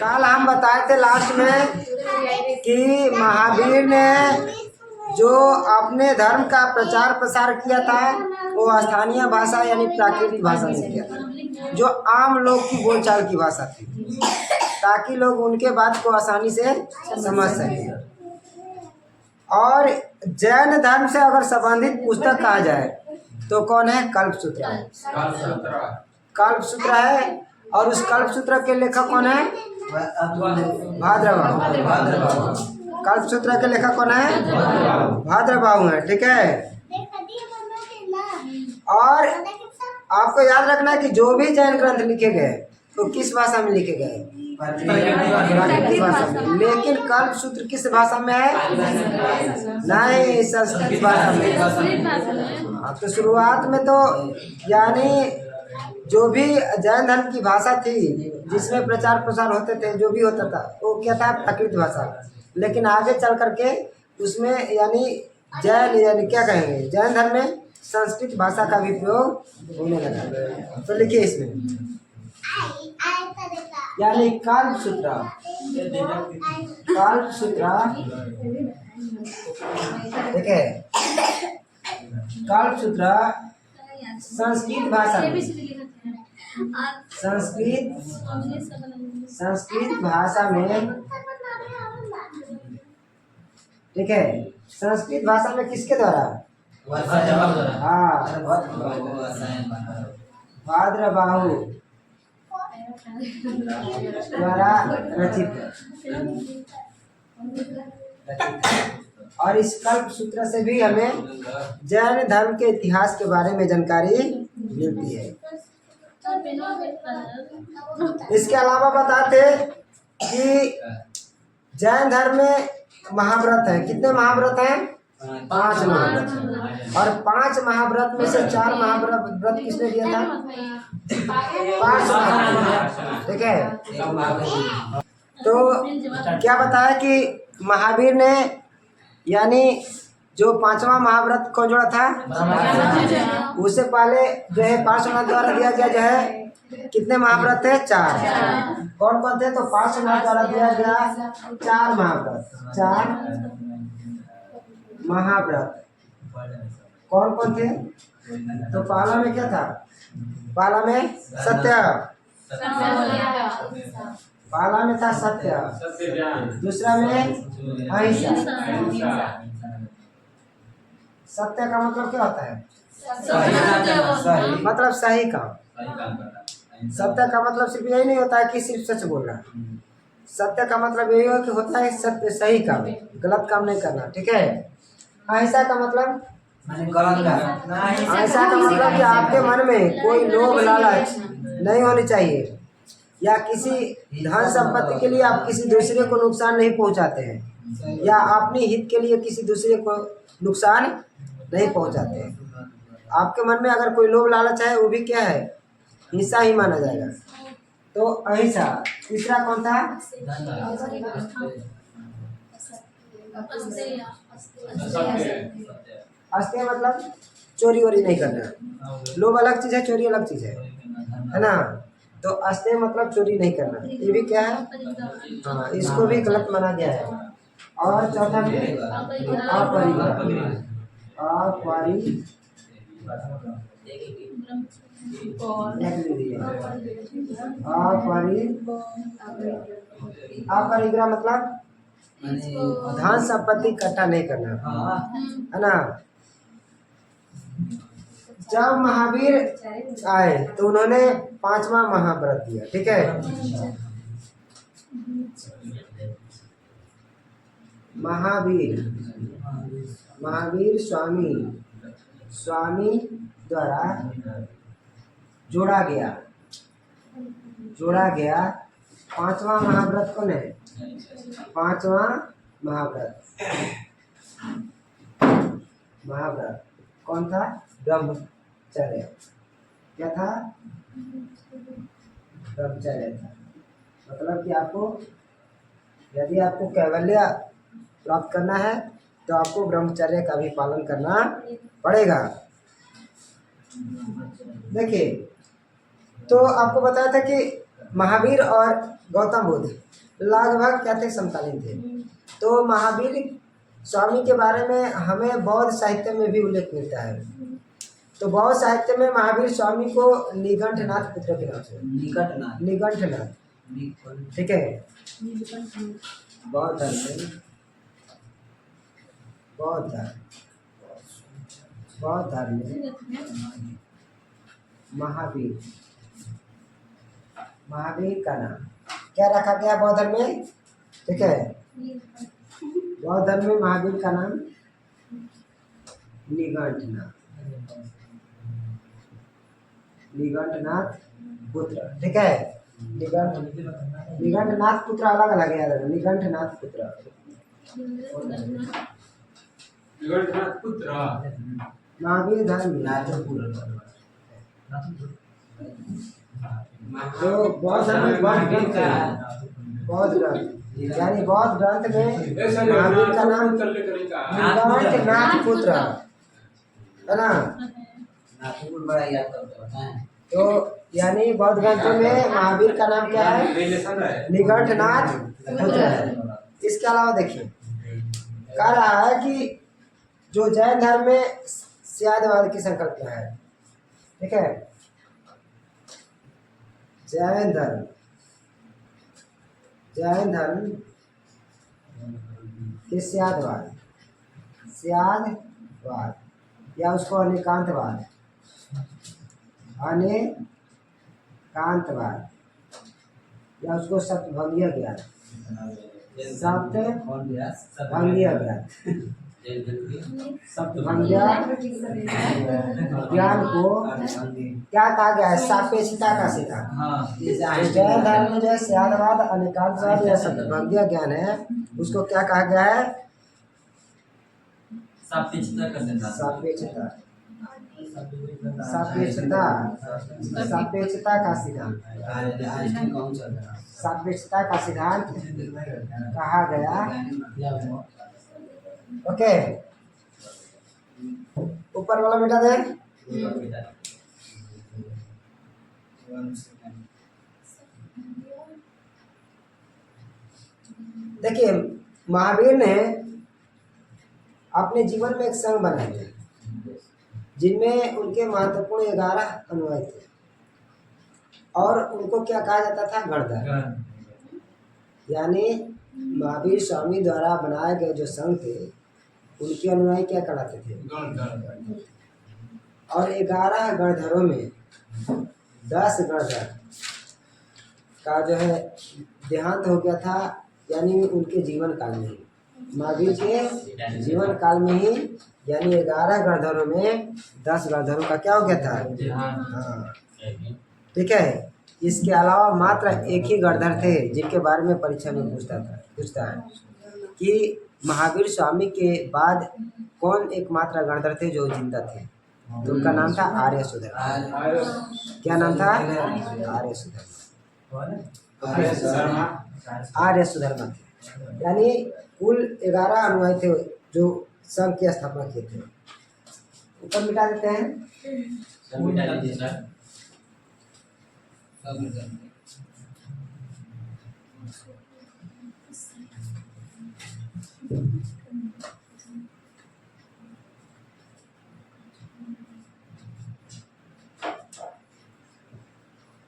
कल हम बताए थे लास्ट में कि महावीर ने जो अपने धर्म का प्रचार प्रसार किया था वो स्थानीय भाषा यानी प्राकृतिक भाषा में किया था, जो आम लोग की बोलचाल की भाषा थी, ताकि लोग उनके बात को आसानी से समझ सकें। और जैन धर्म से अगर संबंधित पुस्तक कहा जाए तो कौन है? कल्पसूत्र। कल्पसूत्र है। और उस कल्पसूत्र के लेखक कौन है? भाद्रबाहु। कल्पसूत्र के लेखक कौन है? भाद्रबाहु है। ठीक है। और आपको याद रखना है कि जो भी जैन ग्रंथ लिखे गए तो किस भाषा में लिखे गए? प्राकृतिक भाषा में। लेकिन कल्पसूत्र किस भाषा में है? नहीं, संस्कृत भाषा में। तो शुरुआत में तो यानी जो भी जैन धर्म की भाषा थी जिसमें प्रचार प्रसार होते थे, जो भी होता था वो क्या था? प्राकृतिक भाषा। लेकिन आगे चल करके उसमें यानी जैन यानी क्या कहेंगे, जैन धर्म में संस्कृत भाषा का भी प्रयोग होने लगा। तो लिखिए इसमें यानी कल्पसूत्र। कल्पसूत्र देखिए, कल्पसूत्र संस्कृत भाषा में, संस्कृत भाषा में, ठीक है, संस्कृत भाषा में किसके द्वारा? हाँ, भाद्रबाहु द्वारा रचित। और इस कल्पसूत्र से भी हमें जैन धर्म के इतिहास के बारे में जानकारी मिलती है। इसके अलावा बताते कि जैन धर्म में महाव्रत है। कितने महाव्रत हैं? 5 महाव्रत। और 5 महाव्रत में से 4 महाव्रत किसने दिया था? 5 महाव्रत। ठीक है। तो क्या बताया कि महावीर ने यानी जो 5वां महाव्रत को जोड़ा था, उससे पहले जो है पार्श्वनाथ द्वारा दिया गया जो है कितने महाव्रत थे? 4। कौन कौन थे? तो पार्श्वनाथ द्वारा दिया गया 4 महाव्रत। 4 महाव्रत कौन कौन थे? तो पहला में क्या था? पहला में सत्य, पहला में था सत्य। दूसरा में अहिंसा। सत्य का मतलब क्या होता है? सही, मतलब सही काम। सत्य का मतलब सिर्फ यही नहीं होता है कि सिर्फ सच बोलना। सत्य का मतलब यही हो कि होता है सत्य, सही काम, गलत काम नहीं करना। ठीक है। अहिंसा का मतलब, अहिंसा का मतलब कि आपके मन में कोई लोभ लालच नहीं होनी चाहिए, या किसी धन संपत्ति के लिए आप किसी दूसरे को नुकसान नहीं पहुंचाते हैं, या अपने हित के लिए किसी दूसरे को नुकसान नहीं पहुंचाते हैं। आपके मन में अगर कोई लोभ लालच है वो भी क्या है? हिंसा ही माना जाएगा। तो अहिंसा। तीसरा कौन था? अस्तेय मतलब चोरी वोरी नहीं करना। लोभ अलग चीज है, चोरी अलग चीज है ना। तो अस्तेय मतलब चोरी नहीं करना, ये भी क्या है? हाँ, इसको भी गलत माना गया है। और चौथा अपरिग्रह मतलब धन संपत्ति इकट्ठा नहीं करना, है ना। जब महावीर आए तो उन्होंने 5वां महाव्रत दिया। ठीक है। महावीर स्वामी द्वारा जोड़ा गया 5वां महाव्रत कौन है? 5वां महाव्रत कौन था? ब्रह्मचर्य। क्या था? ब्रह्मचर्य था। मतलब कि आपको यदि आपको कैवल्य प्राप्त करना है तो आपको ब्रह्मचर्य का भी पालन करना पड़ेगा। देखिए, तो आपको बताया था कि महावीर और गौतम बुद्ध लगभग क्या थे, समकालीन थे। तो महावीर स्वामी के बारे में हमें बौद्ध साहित्य में भी उल्लेख मिलता है। तो बौद्ध साहित्य में महावीर स्वामी को निघंटनाथ पुत्र के नाम से, निघंटनाथ, ठीक है। बौद्ध धर्म में महावीर का नाम क्या रखा गया बौद्ध धर्म में, ठीक है। बौद्ध धर्म में महावीर का नाम निघंटनाथ पुत्र, ठीक है। निघंटनाथ पुत्र अलग अलग है, निघंटनाथ पुत्र महावीर धर्म जो बौद्ध धर्म में बौद्ध ग्रंथ यानी बौद्ध ग्रंथ में महावीर का नाम निघंटनाथ पुत्र है ना। तो यानी बौद्ध ग्रंथों में महावीर का नाम क्या है, निघंटनाथ पुत्र है। इसके अलावा देखिए कह रहा है कि जो जैन धर्म में स्यादवाद की संकल्पना है, ठीक है। जैन धर्म के स्यादवाद या उसको अनेकांतवाद या उसको सप्तभंगीय ज्ञान सप्तभंगीय ज्ञान को क्या कहा गया है, सापेक्षता का सिद्धांत। जैन धर्म में जो है स्यादवाद, अनेकांतवाद या सप्तभंगीय ज्ञान है, उसको क्या कहा गया है, सापेक्षता का सिद्धांत कहा गया। ओके, ऊपर वाला बेटा दे। देखिए महावीर ने अपने जीवन में एक संघ बनाया जिनमें उनके महत्वपूर्ण 11 अनुयायी थे और उनको क्या कहा जाता था, गणधर। यानी महावीर स्वामी द्वारा बनाए गए जो संघ थे उनके अनुयायी क्या कहलाते थे, गणधर। और 11 गणधरों में 10 गणधर का जो है देहांत हो गया था, यानी उनके जीवन काल में ही, महावीर के जीवन काल में ही, यानी 11 गणधरों में 10 गणधरों का क्या हो गया था, हाँ, ठीक है। इसके अलावा मात्र एक ही गणधर थे जिनके बारे में परीक्षा में पूछता है कि महावीर स्वामी के बाद कौन एकमात्र गणधर थे जो जिंदा थे, तो उनका नाम था आर्य सुधर्मा। क्या नाम था, आर्य सुधर्मा थे। यानी कुल 11 अनुयायी थे जो संघ की स्थापना किए थे। ऊपर मिटा देते हैं।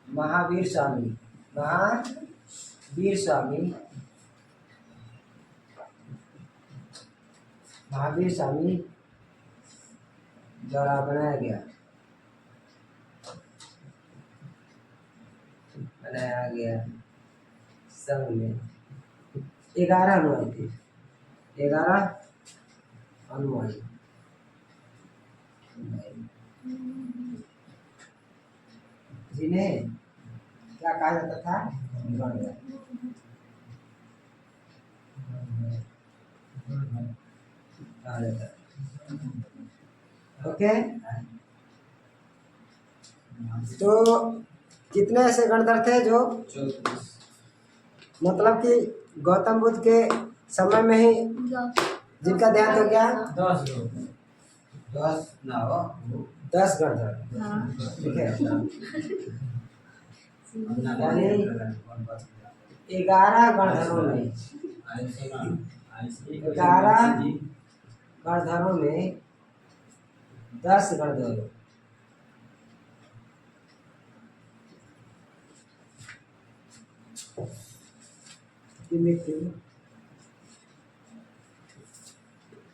महावीर स्वामी द्वारा बनाया गया संघ में 11 अनुयायी थे, 11 अनुयायी, जिन्हें क्या कहा जाता था, गणधर। ओके, तो कितने ऐसे गणधर थे जो, मतलब कि गौतम बुद्ध के समय में ही जिनका देहांत हो गया, 10 गणधर, ठीक है। यानी 11 गणधरों में 11 गणधरों में 10 गणधरों की मृत्यु,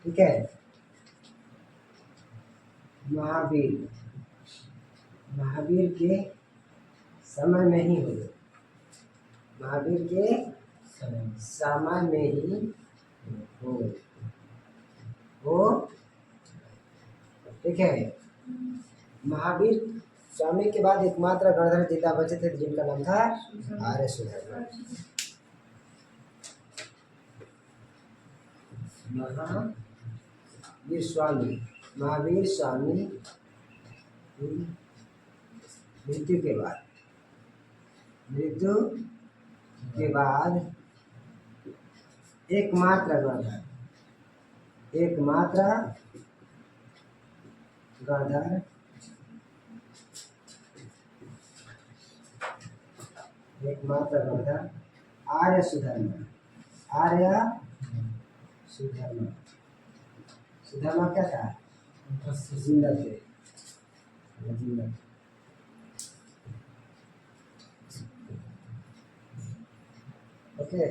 ठीक है। महावीर के समय में ही हुए, महावीर के समय में ही हो, ठीक है। महावीर स्वामी के बाद एकमात्र गणधर जिंदा बचे थे जिनका नाम था आर्य सुधर्मा। महावीर स्वामी मृत्यु के बाद एकमात्र गणधर आर्य सुधर्मा क्या था? जिंदा थे। ओके,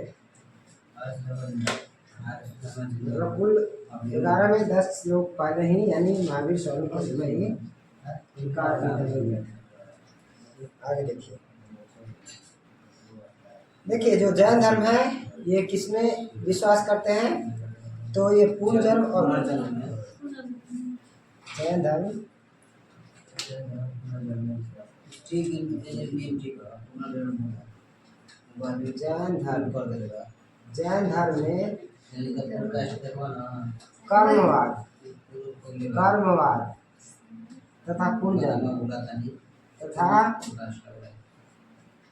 कुल 11 में 10 लोग पहले ही, यानी महावीर स्वामी के समय ही उनका निधन हो गया। आगे देखिए जो जैन धर्म है ये किसमें विश्वास करते हैं? तो ये पूर्व जन्म और जैन धर्म जैन धर्म में कर्मवाद तथा पुनर्जन्म तथा,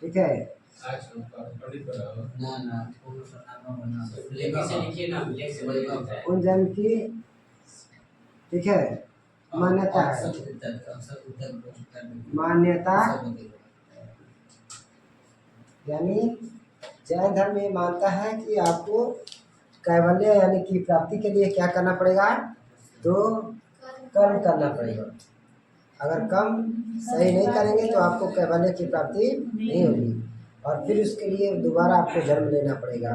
ठीक है, पुनर्जन्म की, ठीक है, मान्यता है। यानी जैन धर्म ये मानता है कि आपको कैवल्य यानी कि प्राप्ति के लिए क्या करना पड़ेगा? तो कर्म करना पड़ेगा। अगर कर्म सही नहीं करेंगे तो आपको कैवल्य की प्राप्ति नहीं होगी, और फिर उसके लिए दोबारा आपको जन्म लेना पड़ेगा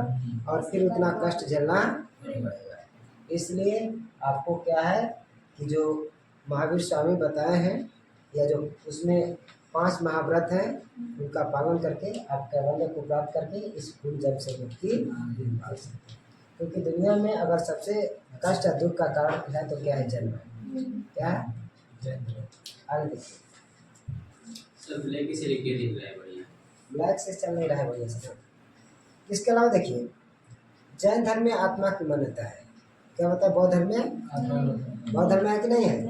और फिर उतना कष्ट झेलना पड़ेगा। इसलिए आपको क्या है कि जो महावीर स्वामी बताए हैं या जो उसमें 5 महाव्रत हैं उनका पालन करके आप कैवल्य को प्राप्त करके इस पूर्ण जन्म से मुक्ति पा सकते हैं। क्योंकि दुनिया में अगर सबसे कष्ट और दुख का कारण है तो क्या है? जन्म है। क्या है? आगे देखिए, ब्लैक से चल नहीं रहा है बढ़िया से। इसके अलावा देखिए जैन धर्म में आत्मा की मान्यता है। क्या बताया? बौद्ध धर्म में है कि नहीं है?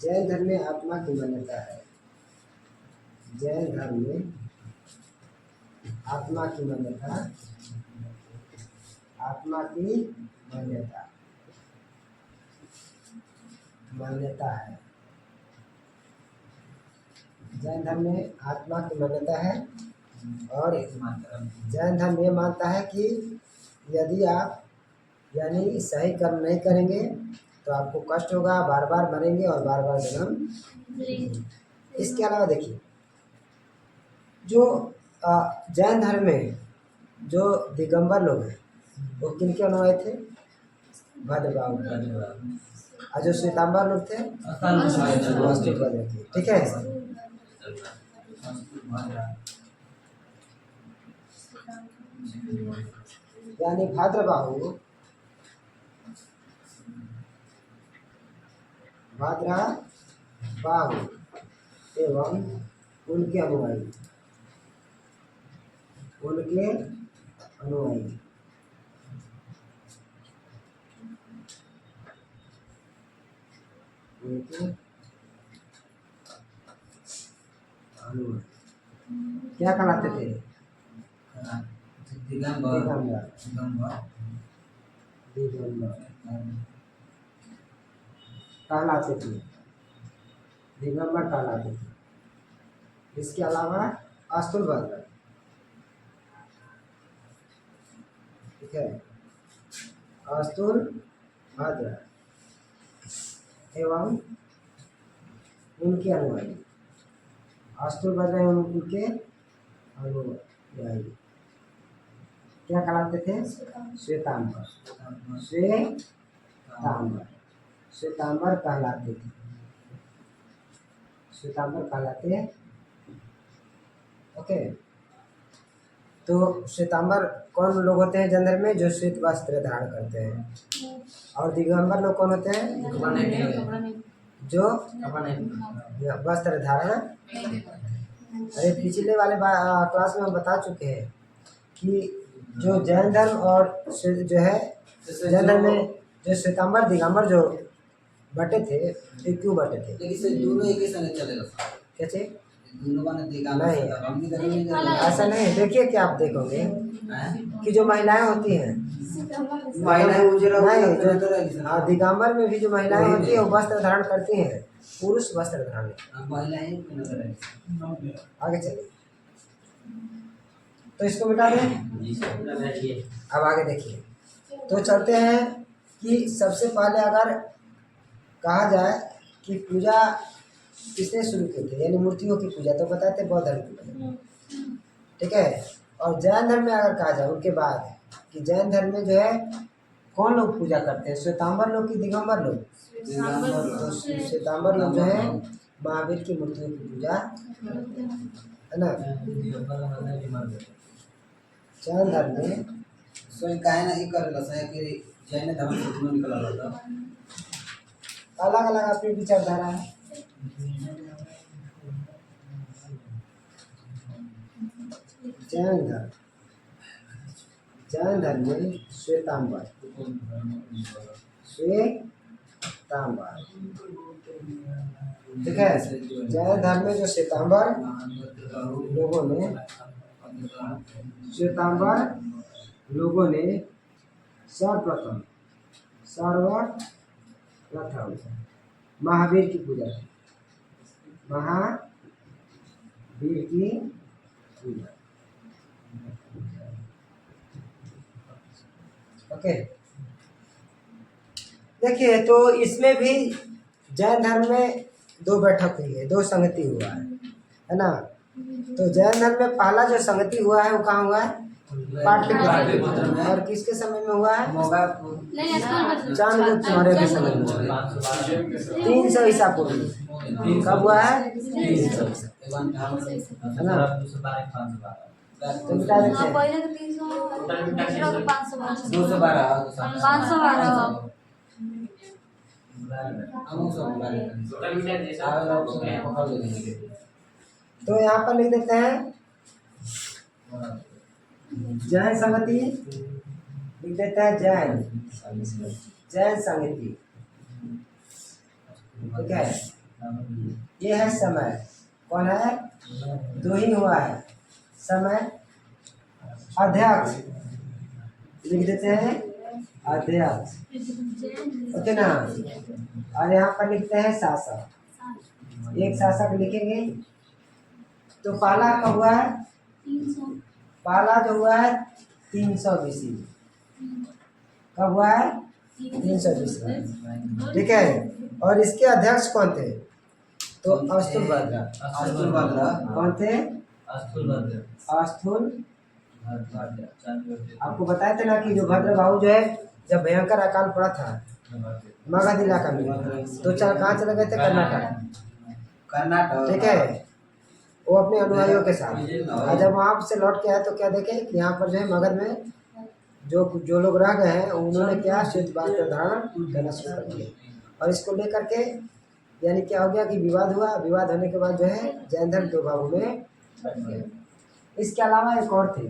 जैन धर्म में आत्मा की मान्यता है। जैन धर्म में आत्मा की मान्यता है। जैन धर्म में आत्मा की मान्यता है और जैन धर्म ये मानता है कि यदि आप यानी सही कर्म नहीं करेंगे तो आपको कष्ट होगा, बार बार मरेंगे और बार बार जन्म। इसके अलावा देखिए जो जैन धर्म में जो दिगंबर लोग हैं वो किनके अनुयायी थे? भद्रबाहु। और जो श्वेतांबर लोग थे ठीक है। यानी भद्रबाहु एवं उनके अनुयायी क्या कहलाते थे? दिगंबर कहलाते थे। इसके अलावा अस्तुलभद्र, ठीक है, अस्तुलभद्र एवं उनके अनुयायी, अस्तुलभद्र एवं उनके अनुयायी क्या कहलाते थे? श्वेतांबर, श्वेतांबर, श्वेतांबर कहलाते थे, श्वेतांबर कहलाते हैं। ओके, तो श्वेतांबर कौन लोग होते हैं जन धर्म में? जो श्वेत वस्त्र धारण करते हैं। और दिगंबर लोग कौन होते हैं? जो वस्त्र धारण। अरे पिछले वाले क्लास में हम बता चुके हैं कि जो जैन धर्म और जो है जैन धर्म में जो श्वेतांबर दिगंबर जो बटे थे, ये क्यों बटे थे? लेकिन दोनों एक ही संग चलेगा। कैसे? दोनों ने देखा नहीं, ऐसा नहीं। देखिए क्या आप देखोगे कि जो महिलाएं होती हैं, महिलाएं हाँ, दिगंबर में भी जो महिलाएं होती है वो वस्त्र धारण करती हैं, पुरुष वस्त्र धारण। आगे चलिए, तो इसको मिटा दें। अब आगे देखिए, तो चलते हैं कि सबसे पहले अगर कहा जाए कि पूजा किसने शुरू की थी, यानी मूर्तियों की पूजा, तो बताते बौद्ध धर्म की पूजा, ठीक है। और जैन धर्म में अगर कहा जाए उनके बाद कि जैन धर्म में जो है कौन लोग पूजा करते हैं, श्वेतांबर लोग कि दिगंबर लोग? तो श्वेतांबर लोग जो है महावीर की मूर्तियों की पूजा, है ना। जैन धर्म में स्वयं काहे ना ही करेला सही कि जैन धर्म से दोनों निकला रहता, अलग अलग अपनी विचारधारा है। जैन धर्म में श्वेतांबर, ठीक है। जैन धर्म में जो श्वेतांबर लोगों ने सर्वप्रथम महावीर की पूजा की, महावीर की पूजा। ओके, देखिए तो इसमें भी जैन धर्म में दो बैठक हुई है, दो संगति हुआ है ना। तो जैन धर्म में पहला जो संगति हुआ है वो कहाँ हुआ है? पाटलिपुत्र में। और किसके समय में हुआ है? चंद्रगुप्त मौर्य के समय में, 300 ईसा पूर्व। कब हुआ है? 300 ईसा, है ना। तो मिटा देते हैं। 212 तो यहाँ पर लिख देते हैं जैन संगति, लिख देते हैं जैन संगति, ठीक है। ये है समय, कौन है? दो ही हुआ है समय। अध्यक्ष लिख देते हैं अध्यक्ष, ओके ना। और यहाँ पर लिखते हैं शासक, एक शासक लिखेंगे। तो पहला कब हुआ है? पहला जो हुआ है 300 BC। कब हुआ है? 300 BC, ठीक है। और इसके अध्यक्ष कौन थे? तो अस्तुलभद्र कौन थे? अस्तुलभद्र। आपको बताए थे ना कि जो भद्रबाहु जो है जब भयंकर अकाल पड़ा था मगध इलाका में, तो कहाँ चले गए थे? कर्नाटक, ठीक है। वो अपने अनुयायियों के साथ, और जब वहाँ से लौट के आए तो क्या देखे कि यहाँ पर जो है मगध में जो लोग रह गए हैं उन्होंने क्या श्वेत वस्त्र धारण करना शुरू कर दिया। और इसको लेकर के यानी क्या हो गया कि विवाद हुआ। विवाद होने के बाद जो है जैन धर्म दो भागों में बट गया। इसके अलावा एक और थे,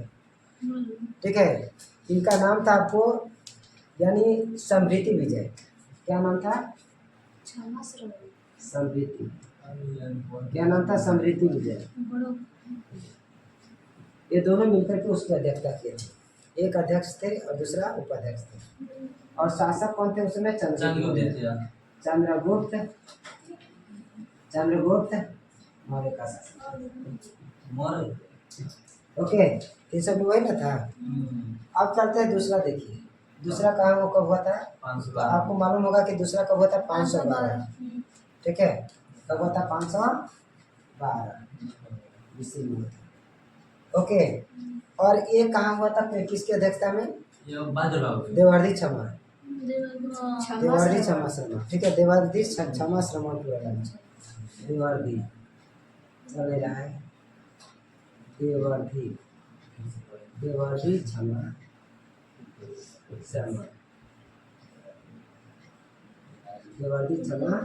ठीक है। इनका नाम था आपको यानी समृद्धि विजय। क्या नाम था? समृद्धि। क्या नाम था? समृद्धि विजय। ये दोनों मिलकर के उसकी अध्यक्षता किए थे। एक अध्यक्ष थे और दूसरा उपाध्यक्ष थे। और शासक कौन थे उसमें? चंद्रगुप्त मौर्य का शासन। मौर्य। ओके, ये सब वही ना था। अब चलते हैं दूसरा, देखिए दूसरा कहाँ वो कब हुआ था। तो आपको मालूम होगा कि दूसरा कब हुआ था 512। ठीक है, कब हुआ था 512 BC में हुआ था। ओके, और ये कहाँ हुआ था, किसकी अध्यक्षता में। देवर्षि क्षमा, देवर्षि क्षमा शर्मा। ठीक है, देवर्षि क्षमा शर्मा पूरा नाम है। देवर्षि चल रहा है, देवर्षि देवर्षि क्षमा शर्मा, देवर्षि क्षमा।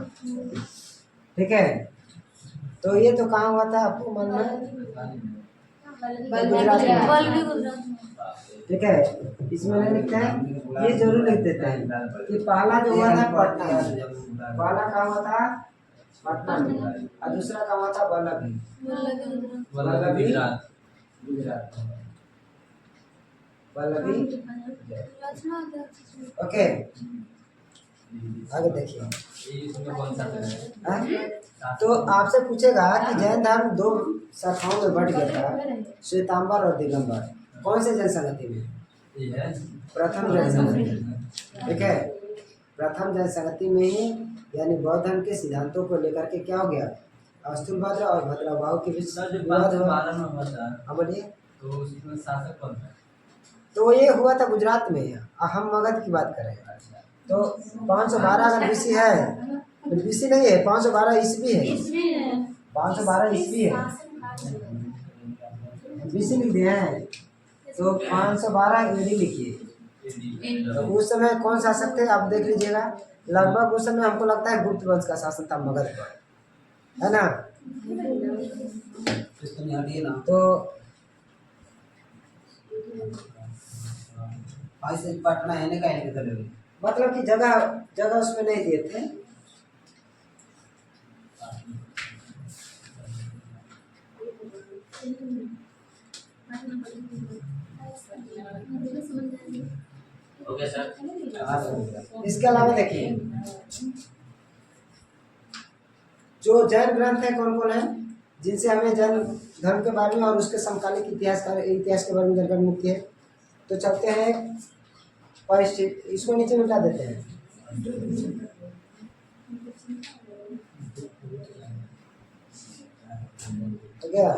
ठीक है, तो ये तो कहाँ हुआ था आपको मालूम है, गुजरात में। ठीक है, इसमें नहीं लिखते हैं, ये जरूर लिख देते हैं कि पहला जो हुआ था पटना में, पहला कहाँ हुआ था पटना में, और दूसरा कहाँ हुआ था वल्लभी, वल्लभी गुजरात, वल्लभी। ओके, आगे देखिए। हाँ? तो आपसे पूछेगा कि जैन धर्म 2 शाखाओं में बंट गया था, श्वेतांबर और दिगंबर, कौन से जन संगति में। प्रथम जन संगति। ठीक है, प्रथम जन संगति में ही, यानी बौद्ध धर्म के सिद्धांतों को लेकर के क्या हो गया, अस्तुलभद्र और भद्रबाहु के बीच विवाद हुआ। हाँ बोलिए। तो उसमें शासक कौन था। तो ये हुआ था गुजरात में, हम मगध की बात करें। तो 512 अगर BC है, तो BC नहीं है, 512 ईस्वी है, 512 ईस्वी है, BC लिख दिए हैं। तो 512 AD लिखिए। तो उस समय कौन शासक थे आप देख लीजिएगा, लगभग उस समय हमको लगता है गुप्त वंश का शासन था मगध पर, है ना। तो पटना है ना, कहीं मतलब कि जगह जगह उसमें नहीं दिए थे। Okay sir. इसके अलावा देखिए, जो जैन ग्रंथ है कौन कौन है, जिनसे हमें जैन धर्म के बारे में और उसके समकालिक इतिहास के बारे में जानकारी मिलती है। तो चलते हैं इसको नीचे मिटा देते हैं। तो क्या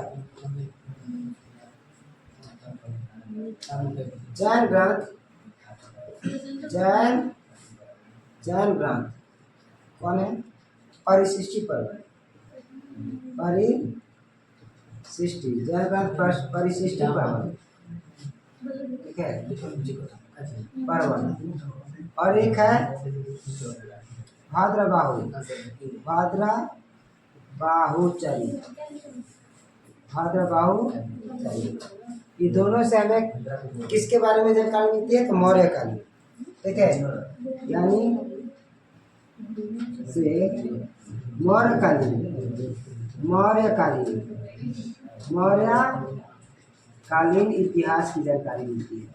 जैन ग्रंथ, जैन ग्रंथ कौन है, परिशिष्टि पर्व, परिशिष्टि, जैन ग्रंथ परिशिष्टि पर्व। ठीक है, पर्व। और एक है भाद्रबाहु, भाद्रबाहुचरी, भाद्रबाहुचरी। ये दोनों से हमें किसके बारे में जानकारी मिलती है, तो मौर्य कालीन। ठीक है, यानी से मौर्य कालीन इतिहास की जानकारी मिलती है,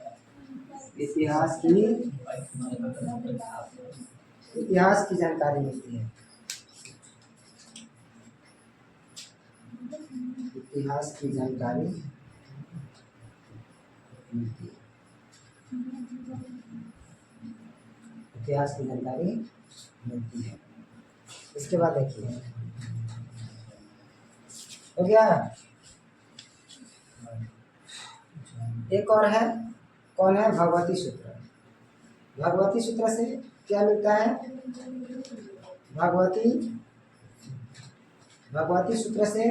इतिहास की जानकारी मिलती है, इतिहास की जानकारी मिलती है, इतिहास की जानकारी मिलती है। इसके बाद देखिए, हो गया। एक और है, कौन है, भगवती सूत्र। भगवती सूत्र से क्या मिलता है, भगवती सूत्र से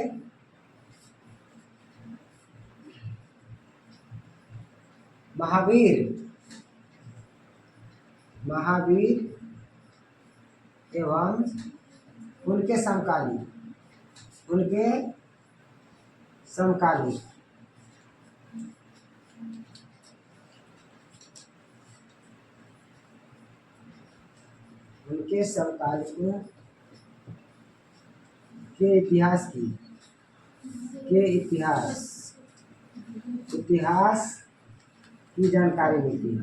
महावीर एवं उनके समकाली उनके समकालीनों के इतिहास की जानकारी मिलती है,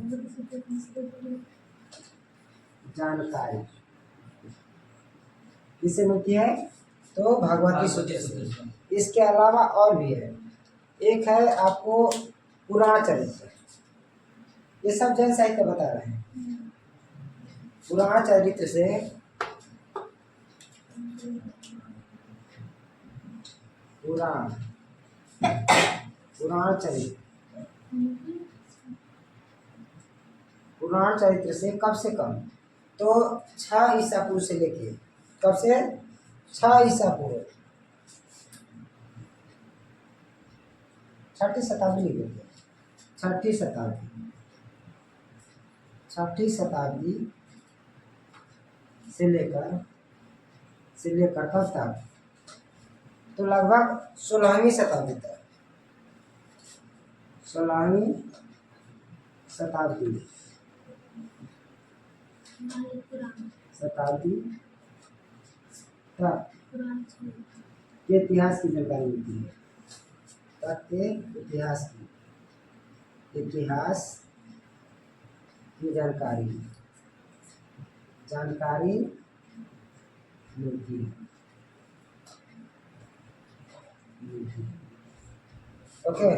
जानकारी किससे मिलती है, तो तो भगवती सूत्र से। इसके अलावा और भी है, एक है आपको पुराण चरित्र, ये सब जैन साहित्य बता रहे हैं। पुराण चरित्र से पुराण चरित्र से कब से कम, तो 6 ईसा पूर्व से लेके, कब से 6 ईसा पूर्व, 6ठी शताब्दी लिखे, 6ठी शताब्दी से लेकर कब तक, तो लगभग 16वीं शताब्दी तक, 16वीं शताब्दी तक के इतिहास की जानकारी मिलती है, तक के इतिहास की जानकारी मिलती है। ओके,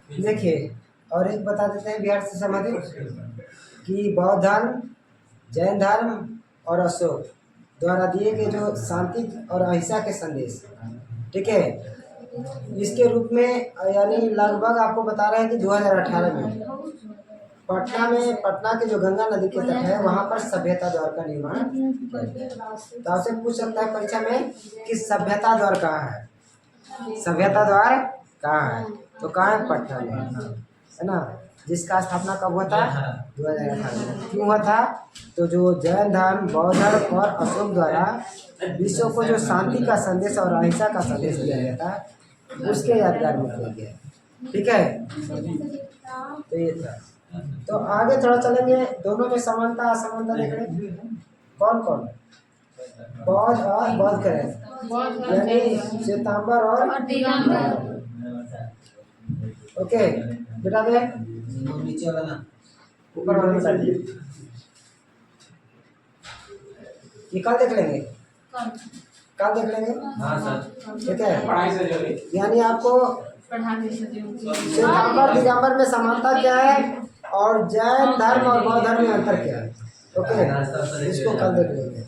देखिए और एक बता देते हैं बिहार से संबंधित कि बौद्ध धर्म, जैन धर्म और अशोक द्वारा दिए गए जो शांति और अहिंसा के संदेश, ठीक है, इसके रूप में यानी लगभग आपको बता रहे हैं कि 2018 में पटना के जो गंगा नदी के तट है वहाँ पर सभ्यता द्वार का निर्माण, तो आपसे पूछ सकता है परीक्षा में कि सभ्यता द्वार कहाँ है, सभ्यता द्वार कहाँ है, तो कहाँ है, पटना में, है ना, जिसका स्थापना कब हुआ था, 2018 में। क्यों हुआ था, तो जो जैन धर्म, बौद्ध धर्म और अशोक द्वारा विश्व को जो शांति का संदेश और अहिंसा का संदेश दिया गया था, उसके यादगार में किया गया, ठीक है। तो ये था, तो आगे थोड़ा चलेंगे, दोनों में समानता असमानता देख रहे हैं, कौन कौन, बौद्ध और बौद्ध करें, यानी श्वेतांबर और दिगंबर। ओके बेटा, दे नीचे वाला ना, ऊपर वाले में डालिए, ये कल देख लेंगे, कल देख लेंगे, हाँ सर, ठीक है। यानी आपको श्वेतांबर दिगंबर में समानता क्या है और जैन धर्म और बौद्ध धर्म में अंतर क्या है, ओके, इसको कल देख लेंगे।